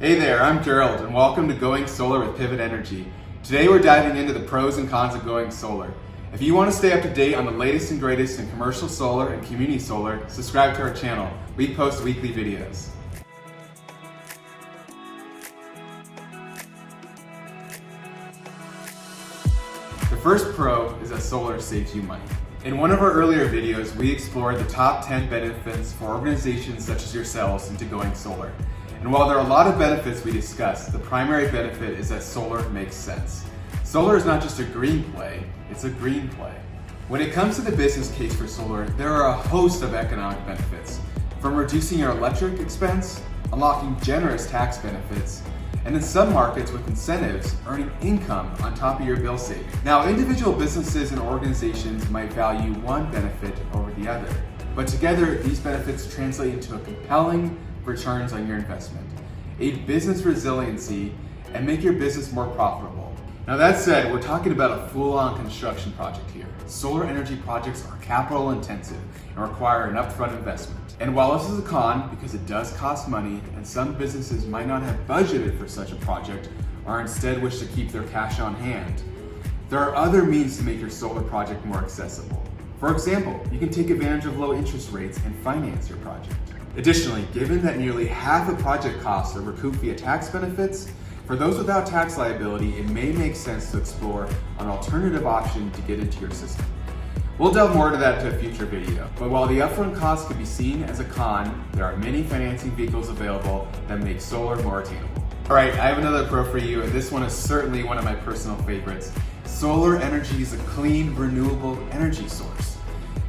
Hey there, I'm Gerald, and welcome to Going Solar with Pivot Energy. Today we're diving into the pros and cons of going solar. If you want to stay up to date on the latest and greatest in commercial solar and community solar, subscribe to our channel. We post weekly videos. The first pro is that solar saves you money. In one of our earlier videos, we explored the top 10 benefits for organizations such as yourselves into going solar. And while there are a lot of benefits we discussed, the primary benefit is that solar makes sense. Solar is not just a green play, it's a green play. When it comes to the business case for solar, there are a host of economic benefits, from reducing your electric expense, unlocking generous tax benefits, and in some markets with incentives, earning income on top of your bill saving. Now, individual businesses and organizations might value one benefit over the other, but together these benefits translate into a compelling returns on your investment, a business resiliency, and make your business more profitable. Now that said, we're talking about a full-on construction project here. Solar energy projects are capital intensive and require an upfront investment. And while this is a con because it does cost money and some businesses might not have budgeted for such a project or instead wish to keep their cash on hand, there are other means to make your solar project more accessible. For example, you can take advantage of low interest rates and finance your project. Additionally, given that nearly half of project costs are recouped via tax benefits, for those without tax liability, it may make sense to explore an alternative option to get into your system. We'll delve more into that in a future video, but while the upfront cost could be seen as a con, there are many financing vehicles available that make solar more attainable. All right, I have another pro for you, and this one is certainly one of my personal favorites. Solar energy is a clean, renewable energy source.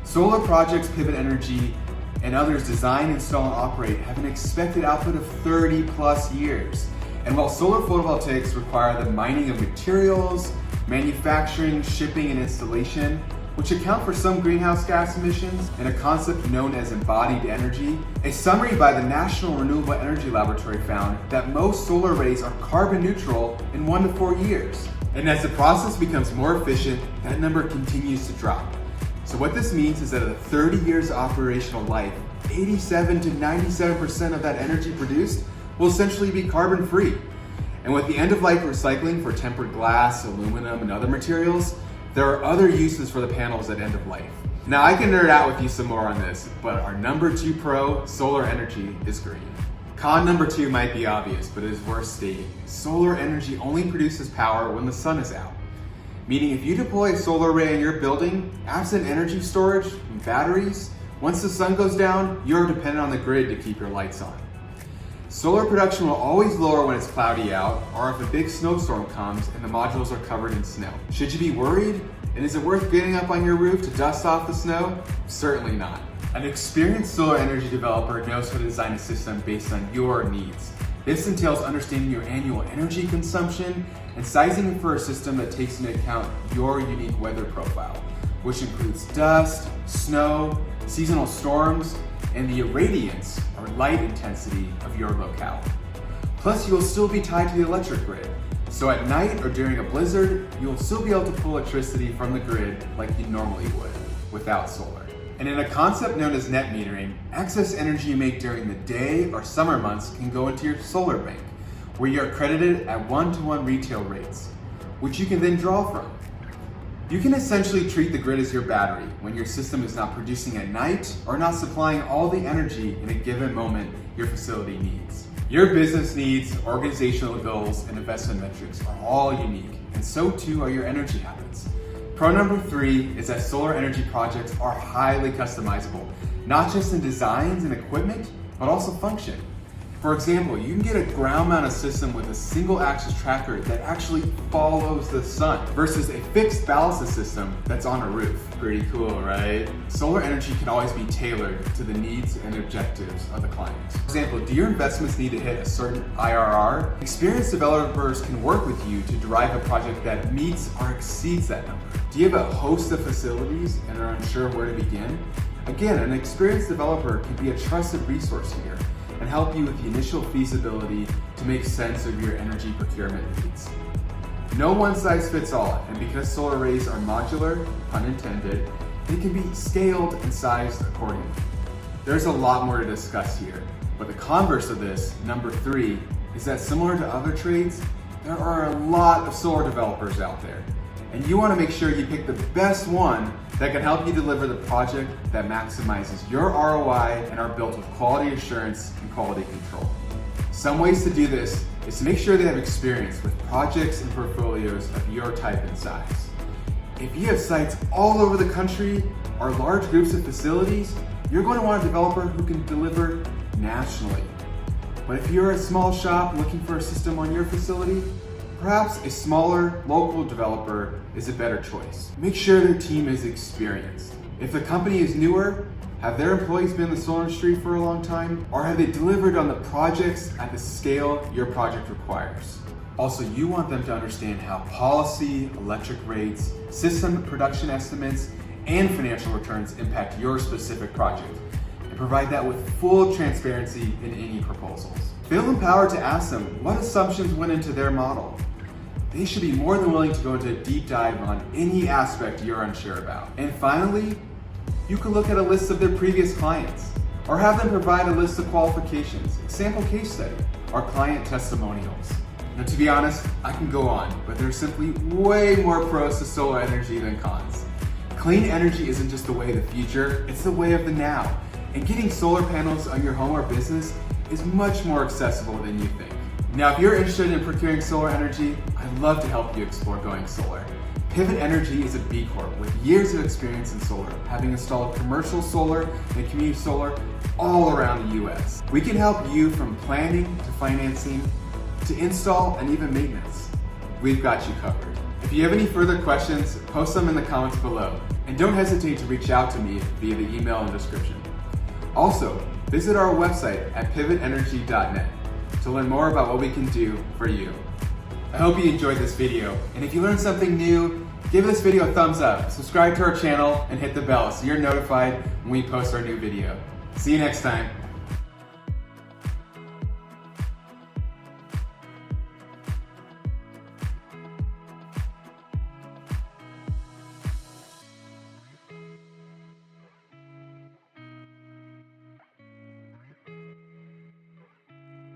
Solar projects, Pivot Energy, and others design, install, and operate have an expected output of 30 plus years. And while solar photovoltaics require the mining of materials, manufacturing, shipping, and installation, which account for some greenhouse gas emissions and a concept known as embodied energy, a summary by the National Renewable Energy Laboratory found that most solar arrays are carbon neutral in 1 to 4 years. And as the process becomes more efficient, that number continues to drop. So what this means is that at 30 years of operational life, 87 to 97% of that energy produced will essentially be carbon free. And with the end of life recycling for tempered glass, aluminum, and other materials, there are other uses for the panels at end of life. Now I can nerd out with you some more on this, but our number 2 pro, solar energy, is green. Con number 2 might be obvious, but it is worth stating. Solar energy only produces power when the sun is out. Meaning if you deploy a solar array in your building, absent energy storage and batteries, once the sun goes down, you're dependent on the grid to keep your lights on. Solar production will always lower when it's cloudy out, or if a big snowstorm comes and the modules are covered in snow. Should you be worried? And is it worth getting up on your roof to dust off the snow? Certainly not. An experienced solar energy developer knows how to design a system based on your needs. This entails understanding your annual energy consumption and sizing for a system that takes into account your unique weather profile, which includes dust, snow, seasonal storms, and the irradiance or light intensity of your locale. Plus, you'll still be tied to the electric grid. So at night or during a blizzard, you'll still be able to pull electricity from the grid like you normally would without solar. And in a concept known as net metering, excess energy you make during the day or summer months can go into your solar bank, where you're credited at 1-to-1 retail rates, which you can then draw from. You can essentially treat the grid as your battery when your system is not producing at night or not supplying all the energy in a given moment your facility needs. Your business needs, organizational goals, and investment metrics are all unique, and so too are your energy habits. Pro number 3 is that solar energy projects are highly customizable, not just in designs and equipment, but also function. For example, you can get a ground-mounted system with a single axis tracker that actually follows the sun versus a fixed ballast system that's on a roof. Pretty cool, right? Solar energy can always be tailored to the needs and objectives of the client. For example, do your investments need to hit a certain IRR? Experienced developers can work with you to derive a project that meets or exceeds that number. Do you have a host of facilities and are unsure where to begin? Again, an experienced developer can be a trusted resource here and help you with the initial feasibility to make sense of your energy procurement needs. No one size fits all, and because solar arrays are modular, pun intended, they can be scaled and sized accordingly. There's a lot more to discuss here, but the converse of this, number 3, is that similar to other trades, there are a lot of solar developers out there. And you want to make sure you pick the best one that can help you deliver the project that maximizes your ROI and are built with quality assurance and quality control. Some ways to do this is to make sure they have experience with projects and portfolios of your type and size. If you have sites all over the country or large groups of facilities, you're going to want a developer who can deliver nationally. But if you're a small shop looking for a system on your facility, perhaps a smaller local developer is a better choice. Make sure their team is experienced. If the company is newer, have their employees been in the solar industry for a long time? Or have they delivered on the projects at the scale your project requires? Also, you want them to understand how policy, electric rates, system production estimates, and financial returns impact your specific project, and provide that with full transparency in any proposals. Feel empowered to ask them what assumptions went into their model. They should be more than willing to go into a deep dive on any aspect you're unsure about. And finally, you can look at a list of their previous clients, or have them provide a list of qualifications, sample case study, or client testimonials. Now, to be honest, I can go on, but there's simply way more pros to solar energy than cons. Clean energy isn't just the way of the future, it's the way of the now. And getting solar panels on your home or business is much more accessible than you think. Now, if you're interested in procuring solar energy, I'd love to help you explore going solar. Pivot Energy is a B-Corp with years of experience in solar, having installed commercial solar and community solar all around the US. We can help you from planning to financing to install and even maintenance. We've got you covered. If you have any further questions, post them in the comments below, and don't hesitate to reach out to me via the email in the description. Also, visit our website at pivotenergy.net to learn more about what we can do for you. I hope you enjoyed this video, and if you learned something new, give this video a thumbs up, subscribe to our channel, and hit the bell so you're notified when we post our new video. See you next time.